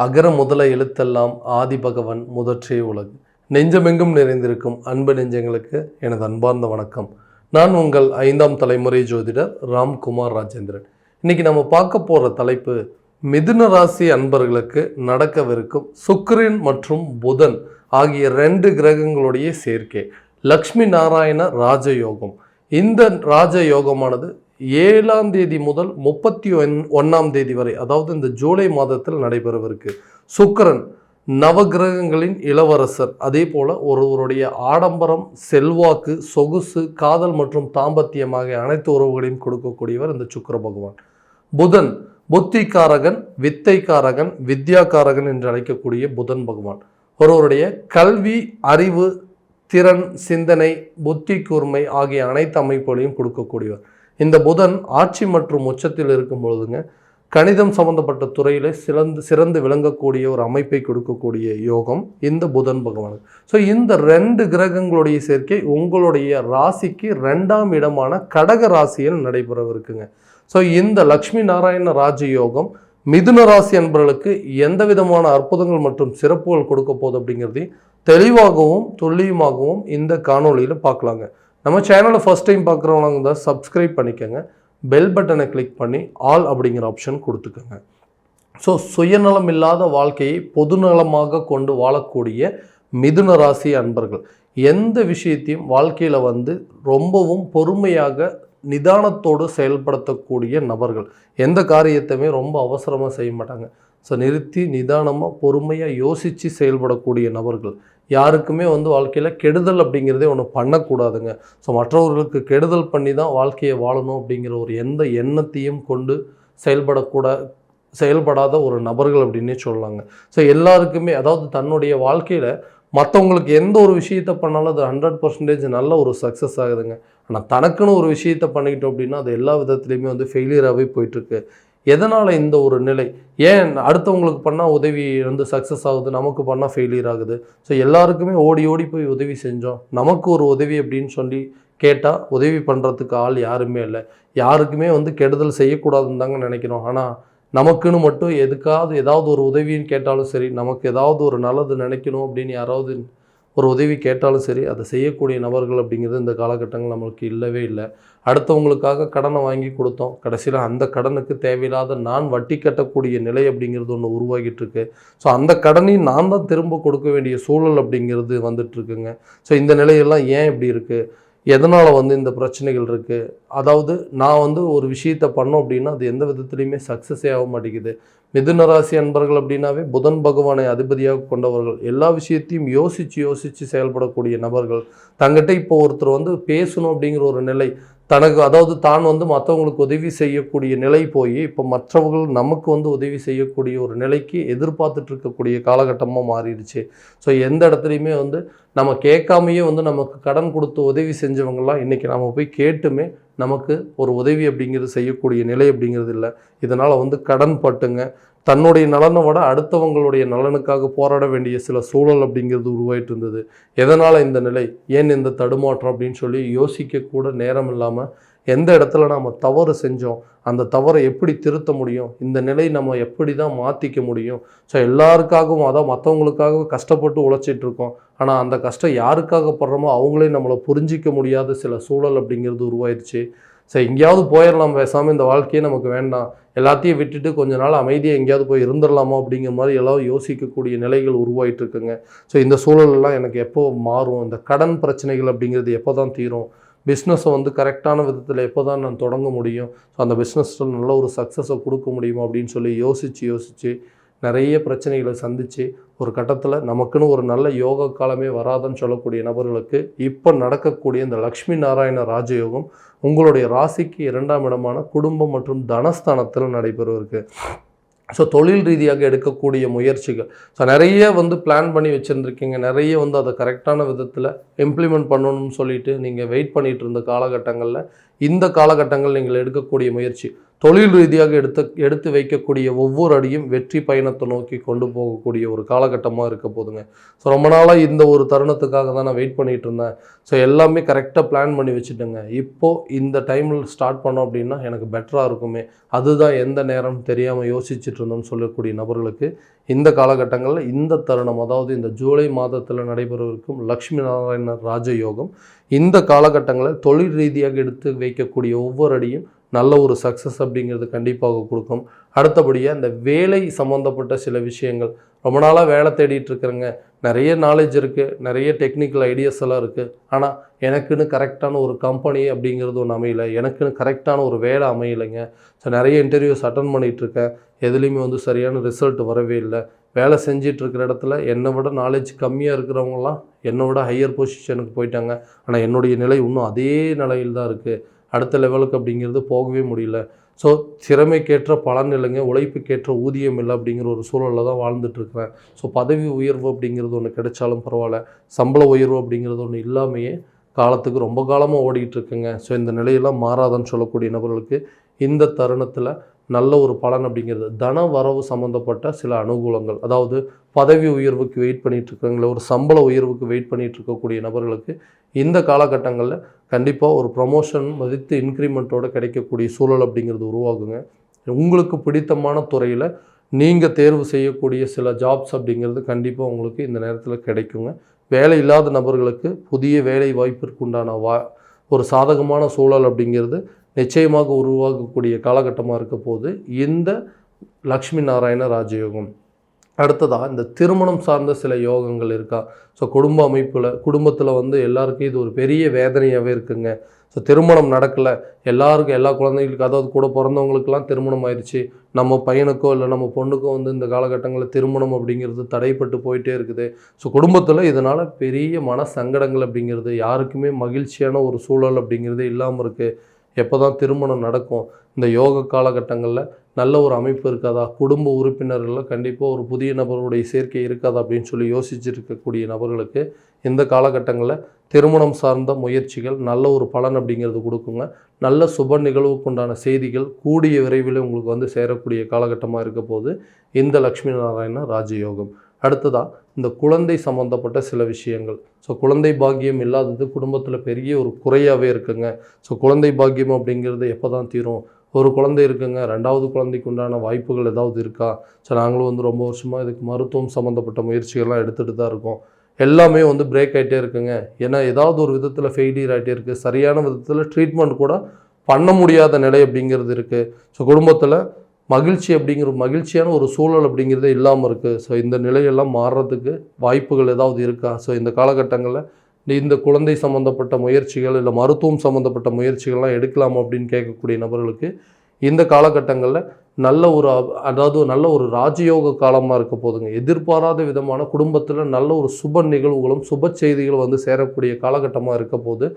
அகர முதல எழுத்தெல்லாம் ஆதிபகவன் முதற்றே உலகு. நெஞ்சமெங்கும் நிறைந்திருக்கும் அன்பு நெஞ்சங்களுக்கு எனது அன்பார்ந்த வணக்கம். நான் உங்கள் 5ஆம் தலைமுறை ஜோதிடர் ராம்குமார் ராஜேந்திரன். இன்னைக்கு நம்ம பார்க்க போகிற தலைப்பு மிதுன ராசி அன்பர்களுக்கு நடக்கவிருக்கும் சுக்கிரன் மற்றும் புதன் ஆகிய 2 கிரகங்களுடைய சேர்க்கை, லக்ஷ்மி நாராயண ராஜயோகம். இந்த ராஜயோகமானது 7ஆம் தேதி முதல் 31ஆம் தேதி வரை, அதாவது இந்த ஜூலை மாதத்தில் நடைபெறவிருக்கு. சுக்கிரன் நவகிரகங்களின் இளவரசர். அதே போல ஒருவருடைய ஆடம்பரம், செல்வாக்கு, சொகுசு, காதல் மற்றும் தாம்பத்தியமாக அனைத்து உறவுகளையும் கொடுக்கக்கூடியவர் இந்த சுக்கிர பகவான். புதன் புத்திகாரகன், வித்தைக்காரகன், வித்யாகாரகன் என்று அழைக்கக்கூடிய புதன் பகவான் ஒருவருடைய கல்வி, அறிவு, திறன், சிந்தனை, புத்தி கூர்மை ஆகிய அனைத்து அமைப்புகளையும் கொடுக்கக்கூடியவர். இந்த புதன் ஆட்சி மற்றும் உச்சத்தில் இருக்கும் பொழுதுங்க கணிதம் சம்பந்தப்பட்ட துறையில் சிறந்து விளங்கக்கூடிய ஒரு அமைப்பை கொடுக்கக்கூடிய யோகம் இந்த புதன் பகவான். ஸோ இந்த 2 கிரகங்களுடைய சேர்க்கை உங்களுடைய ராசிக்கு 2ஆம் இடமான கடக ராசியில் நடைபெறவிருக்குங்க. ஸோ இந்த லக்ஷ்மி நாராயண ராஜயோகம் மிதுன ராசி அன்பர்களுக்கு எந்த விதமான அற்புதங்கள் மற்றும் சிறப்புகள் கொடுக்க போகுது அப்படிங்கிறதையும் தெளிவாகவும் துல்லியமாகவும் இந்த காணொலியில் பார்க்கலாங்க. நம்ம சேனலை ஃபர்ஸ்ட் டைம் பார்க்குறவங்க தான் சப்ஸ்கிரைப் பண்ணிக்கோங்க, பெல் பட்டனை கிளிக் பண்ணி ஆல் அப்படிங்கிற ஆப்ஷன் கொடுத்துக்கோங்க. ஸோ சுயநலம் இல்லாத வாழ்க்கையை பொதுநலமாக கொண்டு வாழக்கூடிய மிதுன ராசி அன்பர்கள் எந்த விஷயத்தையும் வாழ்க்கையில் ரொம்பவும் பொறுமையாக நிதானத்தோடு செயல்படுத்தக்கூடிய நபர்கள். எந்த காரியத்தையுமே ரொம்ப அவசரமாக செய்ய மாட்டாங்க. ஸோ நிறுத்தி நிதானமாக பொறுமையாக யோசித்து செயல்படக்கூடிய நபர்கள். யாருக்குமே வாழ்க்கையில் கெடுதல் அப்படிங்கிறதே ஒன்று பண்ணக்கூடாதுங்க. ஸோ மற்றவர்களுக்கு கெடுதல் பண்ணி தான் வாழ்க்கையை வாழணும் அப்படிங்கிற ஒரு எந்த எண்ணத்தையும் கொண்டு செயல்படாத ஒரு நபர்கள் அப்படின்னே சொல்லலாங்க. ஸோ எல்லாருக்குமே, அதாவது தன்னுடைய வாழ்க்கையில் மற்றவங்களுக்கு எந்த ஒரு விஷயத்தை பண்ணாலும் அது 100% நல்ல ஒரு சக்ஸஸ் ஆகுதுங்க. ஆனால் தனக்குன்னு ஒரு விஷயத்தை பண்ணிக்கிட்டோம் அப்படின்னா அது எல்லா விதத்துலேயுமே ஃபெயிலியராகவே போயிட்டுருக்கு. எதனால் இந்த ஒரு நிலை? ஏன் அடுத்தவங்களுக்கு பண்ணால் உதவி சக்ஸஸ் ஆகுது, நமக்கு பண்ணால் ஃபெயிலியர் ஆகுது? ஸோ எல்லாருக்குமே ஓடி ஓடி போய் உதவி செஞ்சோம், நமக்கு ஒரு உதவி அப்படின்னு சொல்லி கேட்டால் உதவி பண்ணுறதுக்கு ஆள் யாருமே இல்லை. யாருக்குமே கெடுதல் செய்யக்கூடாதுன்னு தாங்க நினைக்கிறோம். ஆனால் நமக்குன்னு மட்டும் ஏதாவது ஒரு உதவின்னு கேட்டாலும் சரி, நமக்கு ஏதாவது ஒரு நல்லது நினைக்கணும் அப்படின்னு யாராவது ஒரு உதவி கேட்டாலும் சரி, அதை செய்யக்கூடிய நபர்கள் அப்படிங்கிறது இந்த காலகட்டங்கள் நம்மளுக்கு இல்லவே இல்லை. அடுத்தவங்களுக்காக கடனை வாங்கி கொடுத்தோம், கடைசியில் அந்த கடனுக்கு தேவையில்லாத நான் வட்டி கட்டக்கூடிய நிலை அப்படிங்கிறது ஒன்று உருவாகிட்டு இருக்கு. ஸோ அந்த கடனையும் நான் தான் திரும்ப கொடுக்க வேண்டிய சூழல் அப்படிங்கிறது வந்துட்டுருக்குங்க. ஸோ இந்த நிலையெல்லாம் ஏன் இப்படி இருக்குது? எதனால் இந்த பிரச்சனைகள் இருக்குது? அதாவது நான் ஒரு விஷயத்தை பண்ணோம் அப்படின்னா அது எந்த விதத்துலையுமே சக்ஸஸே ஆக மாட்டேங்குது. மிதுன ராசி அன்பர்கள் அப்படின்னாவே புதன் பகவானை அதிபதியாக கொண்டவர்கள். எல்லா விஷயத்தையும் யோசித்து செயல்படக்கூடிய நபர்கள். தங்கிட்ட இப்போ ஒருத்தர் பேசணும் அப்படிங்கிற ஒரு நிலை தனக்கு, அதாவது தான் மற்றவங்களுக்கு உதவி செய்யக்கூடிய நிலை போய் இப்போ மற்றவர்கள் நமக்கு உதவி செய்யக்கூடிய ஒரு நிலைக்கு எதிர்பார்த்துட்டு இருக்கக்கூடிய காலகட்டமாக மாறிடுச்சு. ஸோ எந்த இடத்துலையுமே நம்ம கேட்காமையே நமக்கு கடன் கொடுத்து உதவி செஞ்சவங்கலாம் இன்றைக்கி நம்ம போய் கேட்டுமே நமக்கு ஒரு உதவி அப்படிங்கிறது செய்யக்கூடிய நிலை அப்படிங்கிறது இல்லை. இதனால் கடன் பட்டுங்க தன்னுடைய நலனை விட அடுத்தவங்களுடைய நலனுக்காக போராட வேண்டிய சில சூழல் அப்படிங்கிறது உருவாயிட்டு இருந்தது. எதனால் இந்த நிலை, ஏன் இந்த தடுமாற்றம் அப்படின்னு சொல்லி யோசிக்க கூட நேரம் இல்லாமல் எந்த இடத்துல நாம் தவறு செஞ்சோம், அந்த தவறை எப்படி திருத்த முடியும், இந்த நிலை நம்ம எப்படி தான் மாற்றிக்க முடியும். ஸோ எல்லாருக்காகவும், அதான் மற்றவங்களுக்காக கஷ்டப்பட்டு உழைச்சிட்ருக்கோம். ஆனால் அந்த கஷ்டம் யாருக்காக படுறோமோ அவங்களே நம்மளை புரிஞ்சிக்க முடியாத சில சூழல் அப்படிங்கிறது உருவாயிருச்சு. ஸோ எங்கேயாவது போயிடலாம், பேசாமல் இந்த வாழ்க்கையே நமக்கு வேண்டாம், எல்லாத்தையும் விட்டுட்டு கொஞ்ச நாள் அமைதியாக எங்கேயாவது போய் இருந்துடலாமா அப்படிங்கிற மாதிரி எல்லாம் யோசிக்கக்கூடிய நிலைகள் உருவாகிட்டு இருக்குங்க. ஸோ இந்த சூழலெல்லாம் எனக்கு எப்போ மாறும், இந்த கடன் பிரச்சனைகள் அப்படிங்கிறது எப்போ தான் தீரும், பிஸ்னஸை கரெக்டான விதத்தில் எப்போ தான் நான் தொடங்க முடியும், ஸோ அந்த பிஸ்னஸில் நல்ல ஒரு சக்ஸஸை கொடுக்க முடியுமா அப்படின்னு சொல்லி யோசித்து நிறைய பிரச்சனைகளை சந்தித்து ஒரு கட்டத்தில் நமக்குன்னு ஒரு நல்ல யோக காலமே வராதுன்னு சொல்லக்கூடிய நபர்களுக்கு இப்போ நடக்கக்கூடிய இந்த லக்ஷ்மி நாராயண ராஜயோகம் உங்களுடைய ராசிக்கு 2ஆம் இடமான குடும்பம் மற்றும் தனஸ்தானத்தில் நடைபெறுவருக்கு. ஸோ தொழில் ரீதியாக எடுக்கக்கூடிய முயற்சிகள், ஸோ நிறைய பிளான் பண்ணி வச்சுருந்துருக்கீங்க, நிறைய அதை கரெக்டான விதத்தில் இம்ப்ளிமெண்ட் பண்ணணும்னு சொல்லிட்டு நீங்கள் வெயிட் பண்ணிகிட்டு இருந்த காலகட்டங்களில் இந்த காலகட்டங்கள் நீங்கள் எடுக்கக்கூடிய முயற்சி தொழில் ரீதியாக எடுத்து வைக்கக்கூடிய ஒவ்வொரு அடியும் வெற்றி பயணத்தை நோக்கி கொண்டு போகக்கூடிய ஒரு காலகட்டமாக இருக்க போதுங்க. ஸோ ரொம்ப நாளாக இந்த ஒரு தருணத்துக்காக தான் நான் வெயிட் பண்ணிகிட்டு இருந்தேன். ஸோ எல்லாமே கரெக்டாக பிளான் பண்ணி வச்சுட்டேங்க. இப்போது இந்த டைமில் ஸ்டார்ட் பண்ணோம் அப்படின்னா எனக்கு பெட்டராக இருக்குமே, அதுதான் எந்த நேரம் தெரியாமல் யோசிச்சுட்டு இருந்தோம்னு சொல்லக்கூடிய நபர்களுக்கு இந்த காலகட்டங்களில் இந்த தருணம், அதாவது இந்த ஜூலை மாதத்தில் நடைபெறவிருக்கும் லக்ஷ்மி நாராயண ராஜயோகம், இந்த காலகட்டங்களில் தொழில் ரீதியாக எடுத்து வைக்கக்கூடிய ஒவ்வொரு அடியும் நல்ல ஒரு சக்ஸஸ் அப்படிங்கிறது கண்டிப்பாக கொடுக்கும். அடுத்தபடியாக இந்த வேலை சம்மந்தப்பட்ட சில விஷயங்கள், ரொம்ப நாளாக வேலை தேடிட்டு இருக்கிறேங்க, நிறைய நாலேஜ் இருக்குது, நிறைய டெக்னிக்கல் ஐடியாஸ் எல்லாம் இருக்குது, ஆனால் எனக்குன்னு கரெக்டான ஒரு கம்பெனி அப்படிங்கிறது ஒன்று அமையலை, எனக்குன்னு கரெக்டான ஒரு வேலை அமையலைங்க. ஸோ நிறைய இன்டர்வியூஸ் அட்டன் பண்ணிகிட்ருக்கேன், எதுலேயுமே சரியான ரிசல்ட் வரவே இல்லை. வேலை செஞ்சிட்டு இருக்கிற இடத்துல என்னை விட நாலேஜ் கம்மியாக இருக்கிறவங்களாம் என்னை விட ஹையர் பொசிஷனுக்கு போயிட்டாங்க, ஆனால் என்னுடைய நிலை இன்னும் அதே நிலையில் தான் இருக்குது, அடுத்த லெவலுக்கு அப்படிங்கிறது போகவே முடியல. ஸோ திறமைக்கேற்ற பலன் இல்லைங்க, உழைப்புக்கேற்ற ஊதியம் இல்லை அப்படிங்கிற ஒரு சூழலில் தான் வாழ்ந்துட்டுருக்கிறேன். ஸோ பதவி உயர்வு அப்படிங்கிறது ஒன்று கிடைச்சாலும் பரவாயில்ல, சம்பள உயர்வு அப்படிங்கிறது ஒன்று இல்லாமையே காலத்துக்கு ரொம்ப காலமாக ஓடிக்கிட்டு இருக்குங்க. ஸோ இந்த நிலையெல்லாம் மாறாதுன்னு சொல்லக்கூடிய நபர்களுக்கு இந்த தருணத்தில் நல்ல ஒரு பலன் அப்படிங்கிறது, தன வரவு சம்மந்தப்பட்ட சில அனுகூலங்கள், அதாவது பதவி உயர்வுக்கு வெயிட் பண்ணிகிட்டு இருக்கிறவங்கள, ஒரு சம்பள உயர்வுக்கு வெயிட் பண்ணிகிட்டு இருக்கக்கூடிய நபர்களுக்கு இந்த காலகட்டங்களில் கண்டிப்பாக ஒரு ப்ரொமோஷன் மதித்து இன்க்ரிமெண்ட்டோடு கிடைக்கக்கூடிய சூழல் அப்படிங்கிறது உருவாகுங்க. உங்களுக்கு பிடித்தமான துறையில் நீங்கள் தேர்வு செய்யக்கூடிய சில ஜாப்ஸ் அப்படிங்கிறது கண்டிப்பாக உங்களுக்கு இந்த நேரத்தில் கிடைக்குங்க. வேலை இல்லாத நபர்களுக்கு புதிய வேலை வாய்ப்பிற்கு உண்டான ஒரு சாதகமான சூழல் அப்படிங்கிறது நிச்சயமாக உருவாகக்கூடிய காலகட்டமாக இருக்க போது இந்த லக்ஷ்மி நாராயண ராஜயோகம். அடுத்ததாக இந்த திருமணம் சார்ந்த சில யோகங்கள் இருக்கா? ஸோ குடும்பத்தில் எல்லாருக்கும் இது ஒரு பெரிய வேதனையாகவே இருக்குங்க. ஸோ திருமணம் நடக்கலை, எல்லாருக்கும் எல்லா குழந்தைகளுக்கும், அதாவது கூட பிறந்தவங்களுக்கெல்லாம் திருமணம் ஆயிடுச்சு, நம்ம பையனுக்கோ இல்லை நம்ம பொண்ணுக்கோ இந்த காலகட்டங்களில் திருமணம் அப்படிங்கிறது தடைப்பட்டு போயிட்டே இருக்குது. ஸோ குடும்பத்தில் இதனால் பெரிய மன சங்கடங்கள் அப்படிங்கிறது, யாருக்குமே மகிழ்ச்சியான ஒரு சூழல் அப்படிங்கிறது இல்லாமல் இருக்குது. எப்போ தான் திருமணம் நடக்கும், இந்த யோக காலகட்டங்களில் நல்ல ஒரு அமைப்பு இருக்காதா, குடும்ப உறுப்பினர்களில் கண்டிப்பாக ஒரு புதிய நபருடைய சேர்க்கை இருக்காதா அப்படின்னு சொல்லி யோசிச்சுருக்கக்கூடிய நபர்களுக்கு இந்த காலகட்டங்களில் திருமணம் சார்ந்த முயற்சிகள் நல்ல ஒரு பலன் அப்படிங்கிறது கொடுக்குங்க. நல்ல சுப நிகழ்வுக்குண்டான செய்திகள் கூடிய விரைவில் உங்களுக்கு சேரக்கூடிய காலகட்டமாக இருக்க போது இந்த லக்ஷ்மி நாராயண ராஜயோகம். அடுத்ததாக இந்த குழந்தை சம்மந்தப்பட்ட சில விஷயங்கள். ஸோ குழந்தை பாக்கியம் இல்லாதது குடும்பத்தில் பெரிய ஒரு குறையாகவே இருக்குங்க. ஸோ குழந்தை பாக்கியம் அப்படிங்கிறது எப்போ தான் தீரும்? ஒரு குழந்தை இருக்குங்க, ரெண்டாவது குழந்தைக்கு உண்டான வாய்ப்புகள் ஏதாவது இருக்கா? ஸோ நாங்களும் ரொம்ப வருஷமாக இதுக்கு மருத்துவம் சம்மந்தப்பட்ட முயற்சிகள்லாம் எடுத்துகிட்டு தான் இருக்கோம். எல்லாமே பிரேக் ஆகிட்டே இருக்குங்க. ஏன்னா ஏதாவது ஒரு விதத்தில் ஃபெயிலியர் ஆகிட்டே இருக்குது, சரியான விதத்தில் ட்ரீட்மெண்ட் கூட பண்ண முடியாத நிலை அப்படிங்கிறது இருக்குது. ஸோ குடும்பத்தில் மகிழ்ச்சியான ஒரு சூழல் அப்படிங்கிறதே இல்லாமல் இருக்குது. ஸோ இந்த நிலையெல்லாம் மாறுறதுக்கு வாய்ப்புகள் ஏதாவது இருக்கா? ஸோ இந்த காலகட்டங்களில் இந்த குழந்தை சம்மந்தப்பட்ட முயற்சிகள் இல்லை மருத்துவம் சம்மந்தப்பட்ட முயற்சிகள்லாம் எடுக்கலாமா அப்படின்னு கேட்கக்கூடிய நபர்களுக்கு இந்த காலகட்டங்களில் நல்ல ஒரு ராஜயோக காலமாக இருக்க போதுங்க. எதிர்பாராத விதமான குடும்பத்தில் நல்ல ஒரு சுப நிகழ்வுகளும் சுப செய்திகளும் சேரக்கூடிய காலகட்டமாக இருக்க போது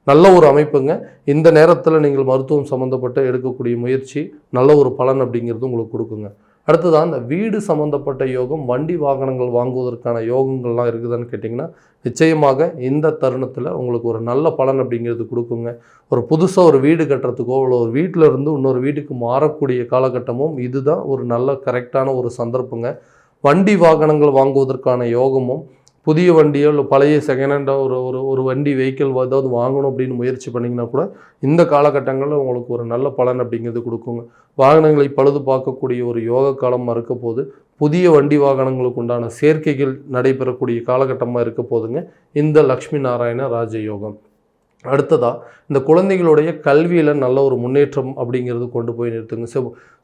நல்ல ஒரு அமைப்புங்க. இந்த நேரத்தில் நீங்கள் மருத்துவம் சம்மந்தப்பட்ட எடுக்கக்கூடிய முயற்சி நல்ல ஒரு பலன் அப்படிங்கிறது உங்களுக்கு கொடுக்குங்க. அடுத்ததான் இந்த வீடு சம்மந்தப்பட்ட யோகம், வண்டி வாகனங்கள் வாங்குவதற்கான யோகங்கள்லாம் இருக்குதுன்னு கேட்டிங்கன்னா நிச்சயமாக இந்த தருணத்தில் உங்களுக்கு ஒரு நல்ல பலன் அப்படிங்கிறது கொடுக்குங்க. ஒரு புதுசாக ஒரு வீடு கட்டுறதுக்கோ இல்லை ஒரு வீட்டில் இருந்து இன்னொரு வீட்டுக்கு மாறக்கூடிய காலகட்டமும் இதுதான் ஒரு நல்ல கரெக்டான ஒரு சந்தர்ப்பங்க. வண்டி வாகனங்கள் வாங்குவதற்கான யோகமும், புதிய வண்டியோ இல்லை பழைய செகண்ட் ஹேண்டாக ஒரு வண்டி வெஹிக்கிள் ஏதாவது வாங்கணும் அப்படின்னு முயற்சி பண்ணிங்கன்னா கூட இந்த காலகட்டங்களில் உங்களுக்கு ஒரு நல்ல பலன் அப்படிங்கிறது கொடுக்குங்க. வாகனங்களை பழுது பார்க்கக்கூடிய ஒரு யோக காலமாக இருக்க போது, புதிய வண்டி வாகனங்களுக்கு உண்டான சேர்க்கைகள் நடைபெறக்கூடிய காலகட்டமாக இருக்க போதுங்க இந்த லக்ஷ்மி நாராயண ராஜயோகம். அடுத்ததாக இந்த குழந்தைகளுடைய கல்வியில் நல்ல ஒரு முன்னேற்றம் அப்படிங்கிறது கொண்டு போய் நிறுத்துங்க.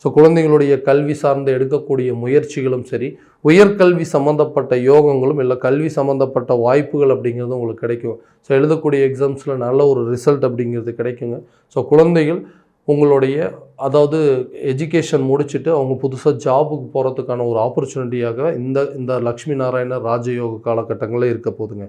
ஸோ குழந்தைகளுடைய கல்வி சார்ந்து எடுக்கக்கூடிய முயற்சிகளும் சரி, உயர்கல்வி சம்மந்தப்பட்ட யோகங்களும் இல்லை கல்வி சம்மந்தப்பட்ட வாய்ப்புகள் அப்படிங்கிறது உங்களுக்கு கிடைக்கும். ஸோ எழுதக்கூடிய எக்ஸாம்ஸில் நல்ல ஒரு ரிசல்ட் அப்படிங்கிறது கிடைக்குங்க. ஸோ குழந்தைகள் உங்களுடைய எஜுகேஷன் முடிச்சுட்டு அவங்க புதுசாக ஜாபுக்கு போகிறதுக்கான ஒரு ஆப்பர்ச்சுனிட்டியாக இந்த லக்ஷ்மி நாராயண ராஜயோக காலகட்டங்களில் இருக்க போதுங்க.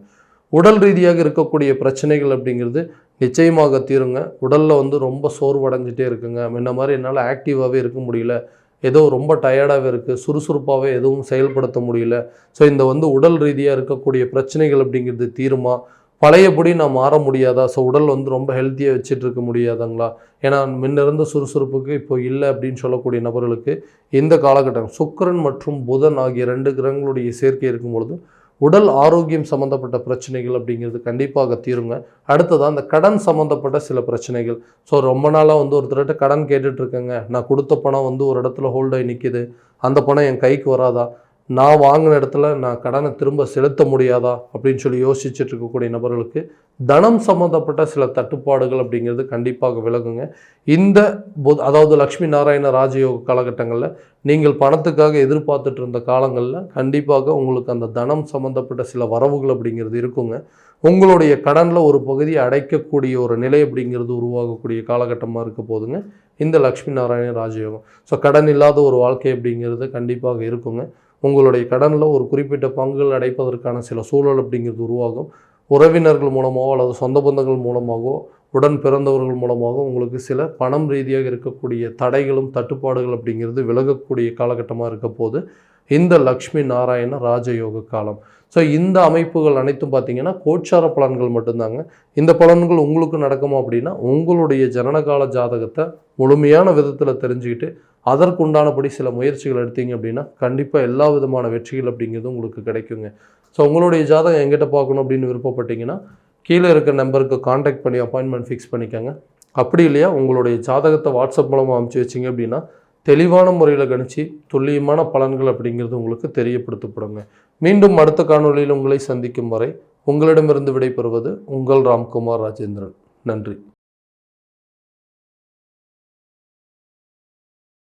உடல் ரீதியாக இருக்கக்கூடிய பிரச்சனைகள் அப்படிங்கிறது நிச்சயமாக தீருங்க. உடலில் ரொம்ப சோர்வடைஞ்சிட்டே இருக்குங்க, முன்ன மாதிரி என்னால் ஆக்டிவாகவே இருக்க முடியல, ஏதோ ரொம்ப டயர்டாகவே இருக்குது, சுறுசுறுப்பாகவே எதுவும் செயல்படுத்த முடியல. ஸோ இந்த உடல் ரீதியாக இருக்கக்கூடிய பிரச்சனைகள் அப்படிங்கிறது தீருமா? பழையபடி நான் மாற முடியாதா? ஸோ உடல் வந்து ரொம்ப ஹெல்த்தியாக வச்சுட்டு இருக்க முடியாதுங்களா? ஏன்னா முன்ன இருந்த சுறுசுறுப்புக்கு இப்போ இல்லை அப்படின்னு சொல்லக்கூடிய நபர்களுக்கு இந்த காலகட்டம் சுக்கிரன் மற்றும் புதன் ஆகிய 2 கிரகங்களுடைய சேர்க்கை இருக்கும் பொழுது உடல் ஆரோக்கியம் சம்மந்தப்பட்ட பிரச்சனைகள் அப்படிங்கிறது கண்டிப்பாக தீருங்க. அடுத்ததாக அந்த கடன் சம்மந்தப்பட்ட சில பிரச்சனைகள். ஸோ ரொம்ப நாளாக வந்து ஒருத்தர்கிட்ட கடன் கேட்டுட்ருக்கேங்க, நான் கொடுத்த பணம் வந்து ஒரு இடத்துல ஹோல்ட் ஆகி நிற்கிது, அந்த பணம் என் கைக்கு வராதா, நான் வாங்கின இடத்துல நான் கடனை திரும்ப செலுத்த முடியாதா அப்படின்னு சொல்லி யோசிச்சுட்டு இருக்கக்கூடிய நபர்களுக்கு தனம் சம்மந்தப்பட்ட சில தட்டுப்பாடுகள் அப்படிங்கிறது கண்டிப்பாக விலகுங்க. இந்த அதாவது லக்ஷ்மி நாராயண ராஜயோக காலகட்டங்களில் நீங்கள் பணத்துக்காக எதிர்பார்த்துட்டு இருந்த காலங்களில் கண்டிப்பாக உங்களுக்கு அந்த தனம் சம்மந்தப்பட்ட சில வரவுகள் அப்படிங்கிறது இருக்குங்க. உங்களுடைய கடனில் ஒரு பகுதியை அடைக்கக்கூடிய ஒரு நிலை அப்படிங்கிறது உருவாகக்கூடிய காலகட்டமாக இருக்க போதுங்க இந்த லக்ஷ்மி நாராயண ராஜயோகம். ஸோ கடன் இல்லாத ஒரு வாழ்க்கை அப்படிங்கிறது கண்டிப்பாக இருக்குங்க. உங்களுடைய கடனில் ஒரு குறிப்பிட்ட பங்குகள் அடைப்பதற்கான சில சூழல் அப்படிங்கிறது உருவாகும். உறவினர்கள் மூலமாகவோ அல்லது சொந்த பந்தங்கள் மூலமாகவோ உடன் பிறந்தவர்கள் மூலமாக உங்களுக்கு சில பணம் ரீதியாக இருக்கக்கூடிய தடைகளும் தட்டுப்பாடுகள் அப்படிங்கிறது விலகக்கூடிய காலகட்டமாக இருக்க போது இந்த லக்ஷ்மி நாராயண ராஜயோக காலம். ஸோ இந்த அமைப்புகள் அனைத்தும் பார்த்திங்கன்னா கோச்சார பலன்கள் மட்டும்தாங்க. இந்த பலன்கள் உங்களுக்கு நடக்குமா அப்படின்னா உங்களுடைய ஜனனகால ஜாதகத்தை முழுமையான விதத்தில் தெரிஞ்சுக்கிட்டு அதற்குண்டானபடி சில முயற்சிகள் எடுத்தீங்க அப்படின்னா கண்டிப்பாக எல்லா விதமான வெற்றிகள் அப்படிங்கிறது உங்களுக்கு கிடைக்குங்க. ஸோ உங்களுடைய ஜாதகம் எங்கிட்ட பார்க்கணும் அப்படின்னு விருப்பப்பட்டீங்கன்னா கீழே இருக்க நம்பருக்கு காண்டாக்ட் பண்ணி அப்பாயின்மெண்ட் ஃபிக்ஸ் பண்ணிக்கோங்க. அப்படி இல்லையா உங்களுடைய ஜாதகத்தை வாட்ஸ்அப் மூலமாக அனுப்பிச்சி வச்சிங்க அப்படின்னா தெளிவான முறையில் கணிச்சு துல்லியமான பலன்கள் அப்படிங்கிறது உங்களுக்கு தெரியப்படுத்தப்படுங்க. மீண்டும் அடுத்த காணொலியில் உங்களை சந்திக்கும் வரை உங்களிடமிருந்து விடைபெறுவது உங்கள் ராம்குமார் ராஜேந்திரன். நன்றி.